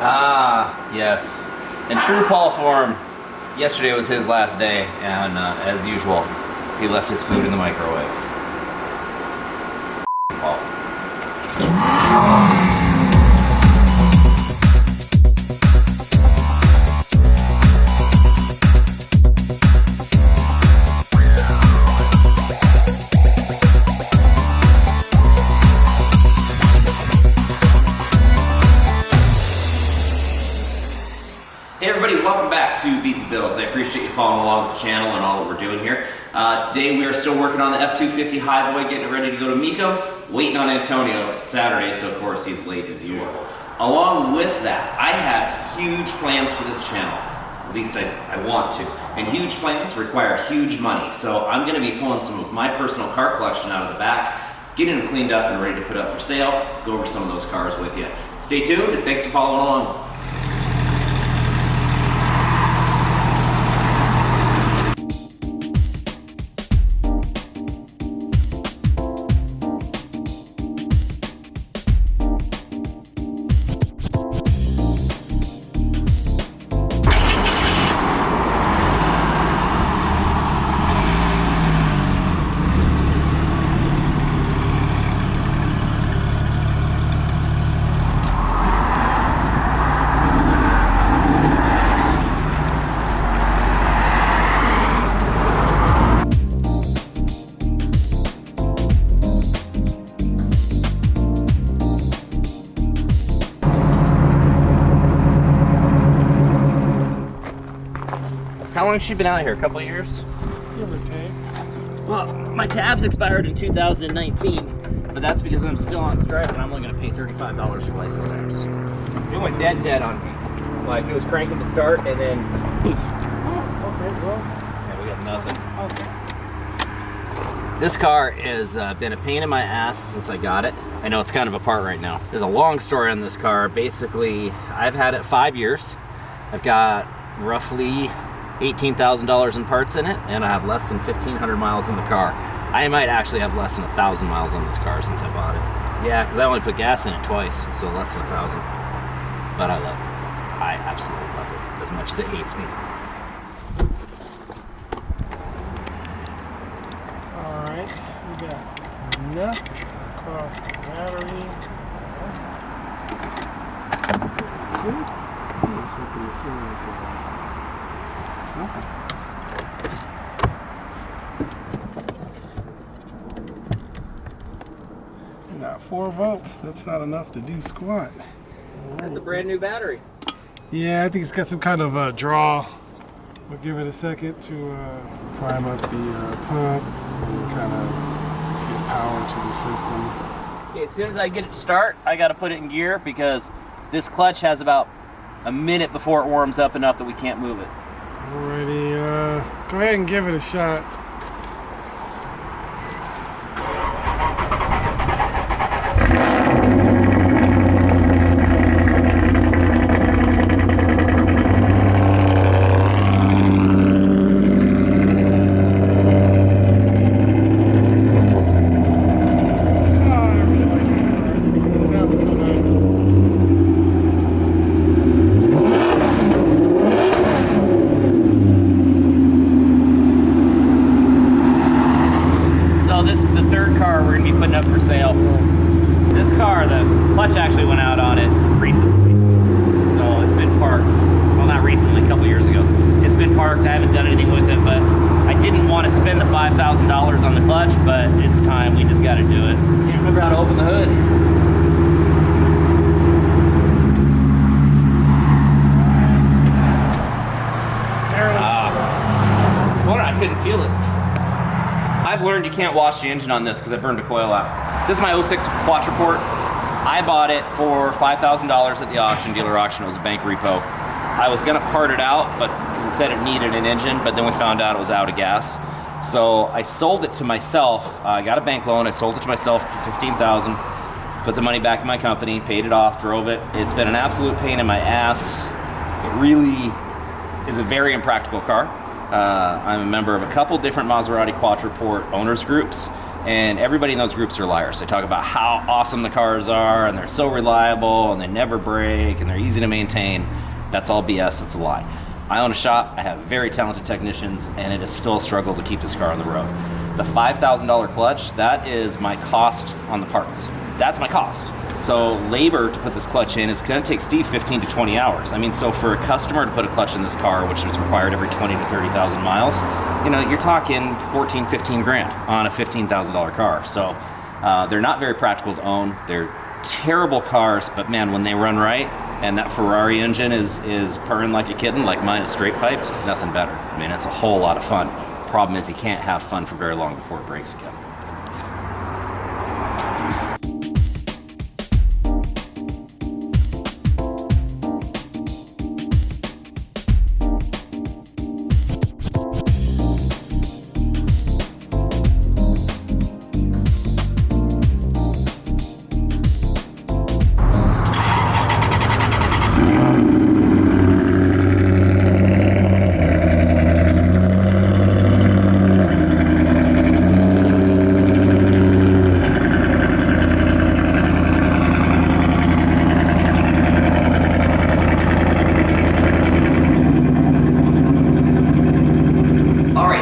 Ah, yes. In true Paul form, yesterday was his last day, and as usual, he left his food in the microwave. Paul. Hey everybody, welcome back to BC Builds. I appreciate you following along with the channel and all that we're doing here. Today we are still working on the F250 highboy, getting it ready to go to Mecum, waiting on Antonio. It's Saturday, so of course he's late as usual. Along with that, I have huge plans for this channel. At least I want to. And huge plans require huge money. So I'm going to be pulling some of my personal car collection out of the back, getting them cleaned up and ready to put up for sale, go over some of those cars with you. Stay tuned and thanks for following along. How long has she been out here? A couple of years? Give or take. Well, my tabs expired in 2019, but that's because I'm still on Stripe and I'm only going to pay $35 for license stamps. It went dead on me. Like, it was cranking to start and then poof. Oh, okay, well. Yeah, we got nothing. Okay. This car has been a pain in my ass since I got it. I know it's kind of apart right now. There's a long story on this car. Basically, I've had it 5 years. I've got roughly $18,000 in parts in it, and I have less than 1,500 miles in the car. I might actually have less than 1,000 miles on this car since I bought it. Yeah, because I only put gas in it twice, so less than 1,000. But I love it. I absolutely love it, as much as it hates me. Alright, we got enough across the battery. Good. I was hoping to see like something. We got 4 volts. That's not enough to do squat. That's a brand new battery. Yeah, I think it's got some kind of draw. We'll give it a second to prime up the pump and kind of get power to the system. Okay, as soon as I get it to start, I got to put it in gear because this clutch has about a minute before it warms up enough that we can't move it. Alrighty, go ahead and give it a shot. This car, the clutch actually went out on it recently. So it's been parked. Well, not recently, a couple years ago. It's been parked. I haven't done anything with it, but I didn't want to spend the $5,000 on the clutch, but it's time. We just got to do it. Can't remember how to open the hood. I couldn't feel it. I've learned you can't wash the engine on this because I burned a coil out. This is my 06 Quattraport. I bought it for $5,000 at the auction, dealer auction. It was a bank repo. I was gonna part it out, but because it said it needed an engine, but then we found out it was out of gas. So I sold it to myself. I got a bank loan. I sold it to myself for $15,000. Put the money back in my company, paid it off, drove it. It's been an absolute pain in my ass. It really is a very impractical car. I'm a member of a couple different Maserati Quattraport owners groups, And everybody in those groups are liars. They talk about how awesome the cars are and they're so reliable and they never break and they're easy to maintain. That's all BS, it's a lie. I own a shop, I have very talented technicians, and it is still a struggle to keep this car on the road. The $5,000 clutch, that is my cost on the parts. That's my cost. So labor to put this clutch in is gonna take Steve 15 to 20 hours. I mean, so for a customer to put a clutch in this car, which is required every 20 to 30,000 miles, you know, you're talking 14, 15 grand on a $15,000 car. So they're not very practical to own. They're terrible cars, but man, when they run right, and that Ferrari engine is purring like a kitten, like mine is straight piped, there's nothing better. I mean, it's a whole lot of fun. Problem is you can't have fun for very long before it breaks again.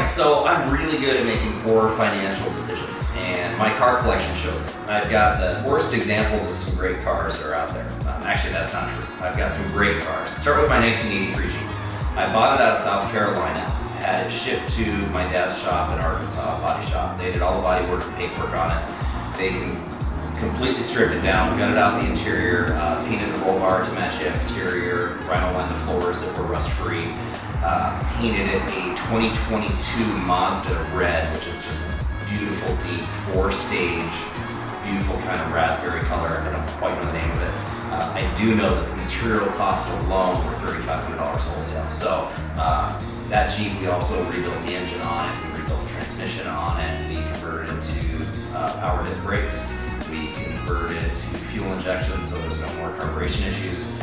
So I'm really good at making poor financial decisions, and my car collection shows it. I've got the worst examples of some great cars that are out there. Actually, that's not true. I've got some great cars. Start with my 1983 Jeep. I bought it out of South Carolina, had it shipped to my dad's shop in Arkansas, body shop. They did all the body work and paperwork on it. They completely stripped it down, gutted out the interior, painted the roll bar to match the exterior, vinyl lined the floors that were rust free. Painted it a 2022 Mazda red, which is just beautiful, deep, 4-stage, beautiful kind of raspberry color. I don't quite know the name of it. I do know that the material costs alone were $3,500 wholesale. So that Jeep, we also rebuilt the engine on it, we rebuilt the transmission on it, we converted it to power disc brakes, we converted to fuel injection so there's no more carburation issues.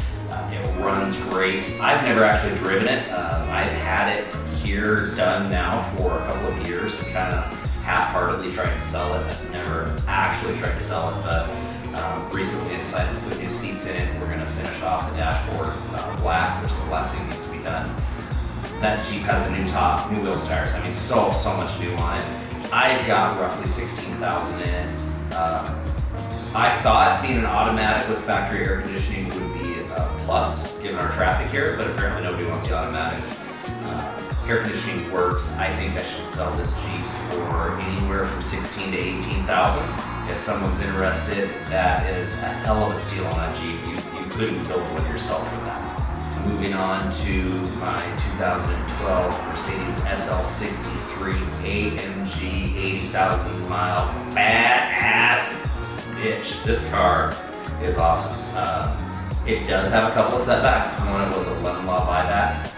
It runs great. I've never actually driven it. I've had it here done now for a couple of years and kind of half-heartedly tried to sell it. I've never actually tried to sell it, but recently I decided to put new seats in it. We're going to finish off the dashboard black, which is the last thing that needs to be done. That Jeep has a new top, new wheels, tires. I mean, so much new on it. I've got roughly 16,000 in it. I thought being an automatic with factory air conditioning would be plus, given our traffic here, but apparently nobody wants the automatics. Air conditioning works. I think I should sell this Jeep for anywhere from 16 to 18,000. If someone's interested, that is a hell of a steal on that Jeep. You couldn't build one yourself for that. Moving on to my 2012 Mercedes SL63 AMG 80,000 mile badass bitch. This car is awesome. It does have a couple of setbacks. One, it was a lemon law buyback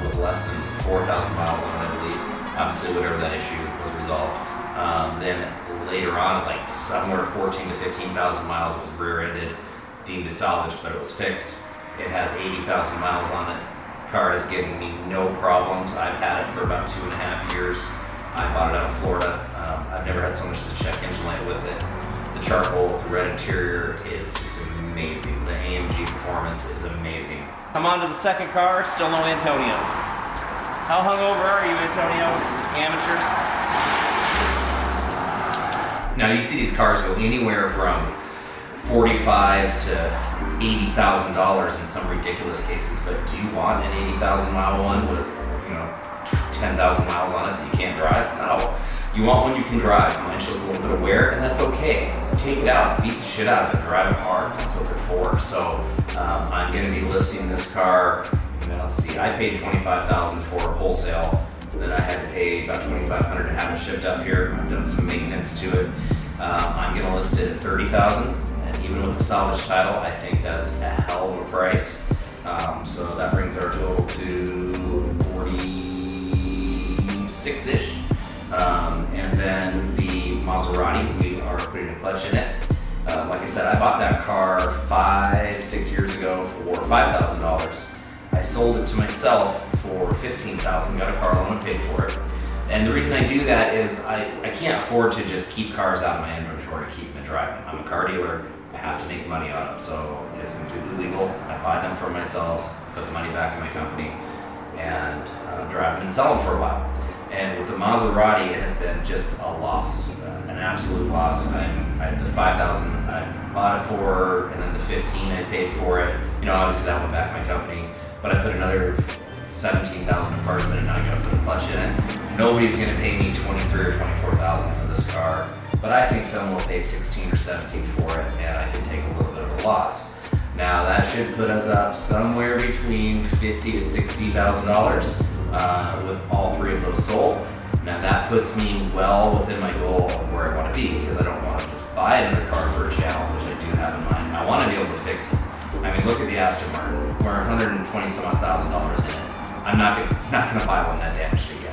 with less than 4,000 miles on it, I believe. Obviously, whatever that issue was resolved. Then later on, like somewhere 14 to 15,000 miles, it was rear-ended, deemed as salvage, but it was fixed. It has 80,000 miles on it. Car is giving me no problems. I've had it for about 2.5 years. I bought it out of Florida. I've never had so much as a check engine light with it. The charcoal with the red interior is just amazing. The AMG performance is amazing. I'm on to the second car, still no Antonio. How hungover are you, Antonio? Amateur? Now you see these cars go anywhere from $45,000 to $80,000 in some ridiculous cases, but do you want an 80,000 mile one with 10,000 miles on it that you can't drive? No. You want one you can drive. Mine shows a little bit of wear, and that's okay. Take it out, beat the shit out of it, drive it hard. That's what they're for. So I'm going to be listing this car. Let's see, I paid $25,000 for wholesale. Then I had to pay about $2,500 to have it shipped up here. I've done some maintenance to it. I'm going to list it at $30,000, and even with the salvage title, I think that's a hell of a price. So that brings our total to 46-ish. And then the Maserati, we are putting a clutch in it. Like I said, I bought that car 5-6 years ago for $5,000. I sold it to myself for $15,000, got a car loan and paid for it. And the reason I do that is I can't afford to just keep cars out of my inventory to keep them driving. I'm a car dealer. I have to make money on them, so it's completely legal. I buy them for myself, put the money back in my company, and drive them and sell them for a while. And with the Maserati, it has been just a loss, an absolute loss. I had the 5,000 I bought it for, and then the 15 I paid for it. You know, obviously that went back to my company, but I put another 17,000 parts in it, and I gotta put a clutch in it. Nobody's gonna pay me 23 or 24,000 for this car, but I think someone will pay 16 or 17 for it, and I can take a little bit of a loss. Now that should put us up somewhere between $50,000 to $60,000 with all three of those sold. Now that puts me well within my goal of where I want to be, because I don't want to just buy another car for a channel, which I do have in mind. I want to be able to fix it. I mean, look at the Aston Martin. We're $120,000 in it. I'm not gonna buy one that damaged again.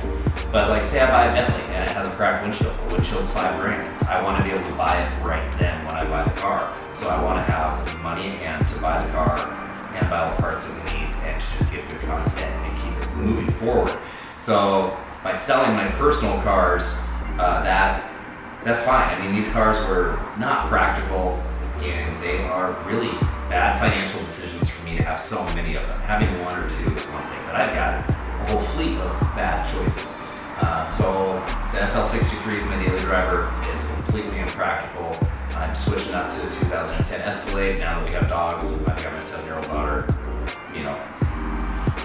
But like, say I buy a Bentley and it has a cracked windshield. The windshield's $5,000. I want to be able to buy it right then when I buy the car. So I want to have money in hand to buy the car and buy all the parts that we need, and to just get good content and keep it moving forward. So by selling my personal cars, that's fine. I mean, these cars were not practical, and they are really bad financial decisions for me to have so many of them. Having one or two is one thing, but I've got a whole fleet of bad choices. So the SL63 is my daily driver. It's completely impractical. I'm switching up to a 2010 Escalade now that we have dogs. I've got my 7-year-old daughter. You know,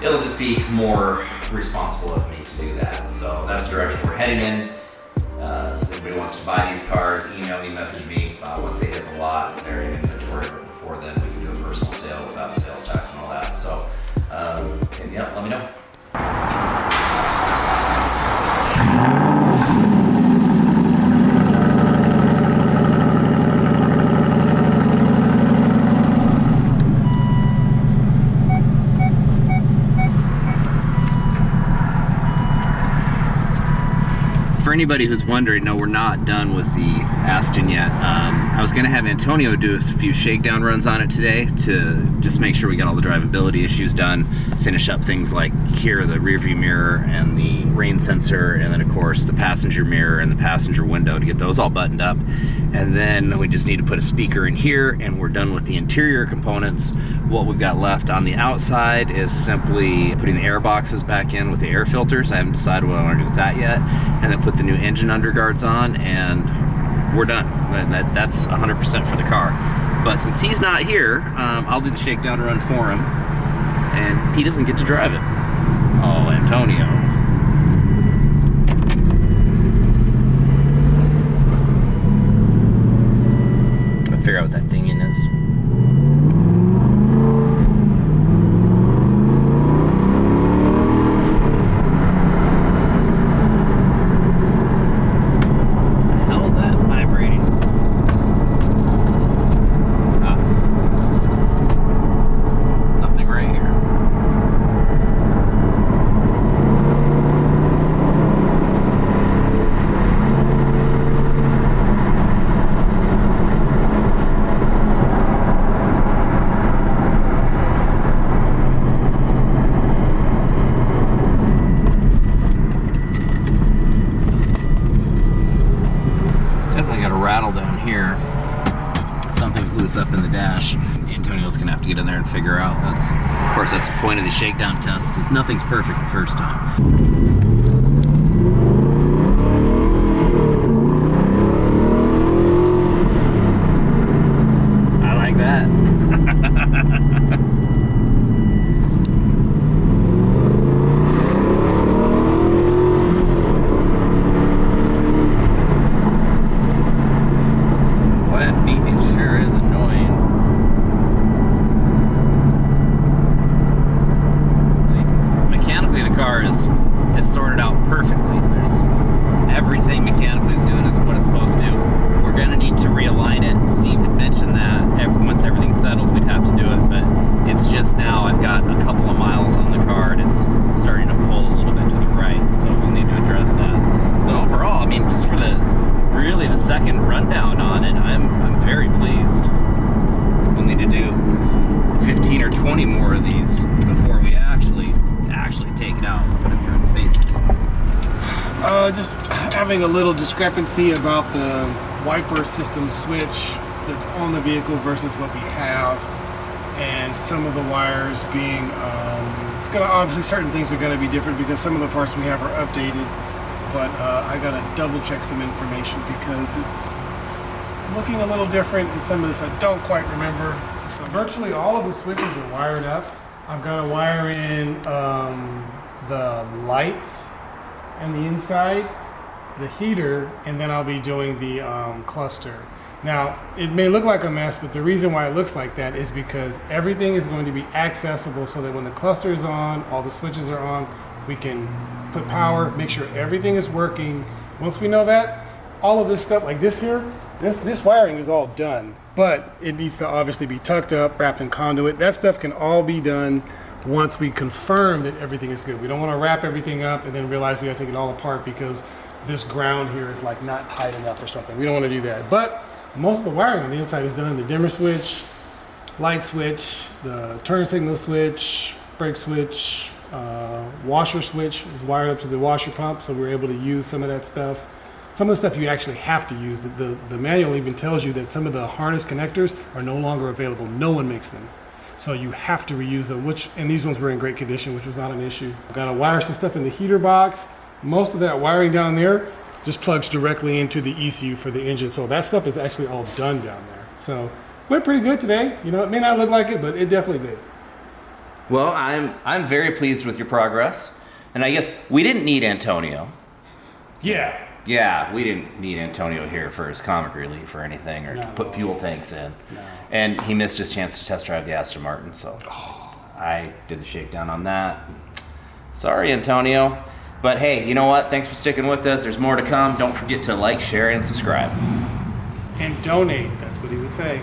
it'll just be more responsible of me to do that. So that's the direction we're heading in. So if anybody wants to buy these cars, email me, message me. Once they hit the lot, they're in inventory. But before then, we can do a personal sale without the sales tax and all that. So, and yeah, let me know. For anybody who's wondering, no, we're not done with the Aston yet. I was going to have Antonio do a few shakedown runs on it today to just make sure we got all the drivability issues done, finish up things like here, the rear view mirror and the rain sensor, and then of course the passenger mirror and the passenger window, to get those all buttoned up. And then we just need to put a speaker in here, and we're done with the interior components. What we've got left on the outside is simply putting the air boxes back in with the air filters. I haven't decided what I want to do with that yet. And then put the new engine underguards on, and we're done. That's 100% for the car. But since he's not here, I'll do the shakedown run for him, and he doesn't get to drive it. Oh, Antonio. I'll figure out what that dinging is. Up in the dash. Antonio's gonna have to get in there and figure out. Of course, that's the point of the shakedown test, is nothing's perfect the first time. I like that. Second rundown on it, I'm very pleased. We'll need to do 15 or 20 more of these before we actually actually take it out and put it through its paces? Just having a little discrepancy about the wiper system switch that's on the vehicle versus what we have, and some of the wires being, it's gonna obviously certain things are gonna be different because some of the parts we have are updated, but I gotta double check some information because it's looking a little different, and some of this I don't quite remember. So virtually all of the switches are wired up. I've got to wire in the lights and the inside, the heater, and then I'll be doing the cluster. Now, it may look like a mess, but the reason why it looks like that is because everything is going to be accessible so that when the cluster is on, all the switches are on, we can put power, make sure everything is working. Once we know that, all of this stuff, like this here, this wiring is all done, but it needs to obviously be tucked up, wrapped in conduit. That stuff can all be done once we confirm that everything is good. We don't want to wrap everything up and then realize we got to take it all apart because this ground here is like not tight enough or something. We don't want to do that. But most of the wiring on the inside is done. The dimmer switch, light switch, the turn signal switch, brake switch, washer switch is wired up to the washer pump, so we're able to use some of that stuff. Some of the stuff you actually have to use. The manual even tells you that some of the harness connectors are no longer available. No one makes them. So you have to reuse them, and these ones were in great condition, which was not an issue. I've got to wire some stuff in the heater box. Most of that wiring down there just plugs directly into the ECU for the engine. So that stuff is actually all done down there. So went pretty good today. You know, it may not look like it, but it definitely did. Well, I'm very pleased with your progress. And I guess we didn't need Antonio. Yeah. Yeah, we didn't need Antonio here for his comic relief or anything, or to put fuel tanks in. No. And he missed his chance to test drive the Aston Martin, so I did the shakedown on that. Sorry, Antonio. But hey, you know what? Thanks for sticking with us. There's more to come. Don't forget to like, share, and subscribe. And donate, that's what he would say.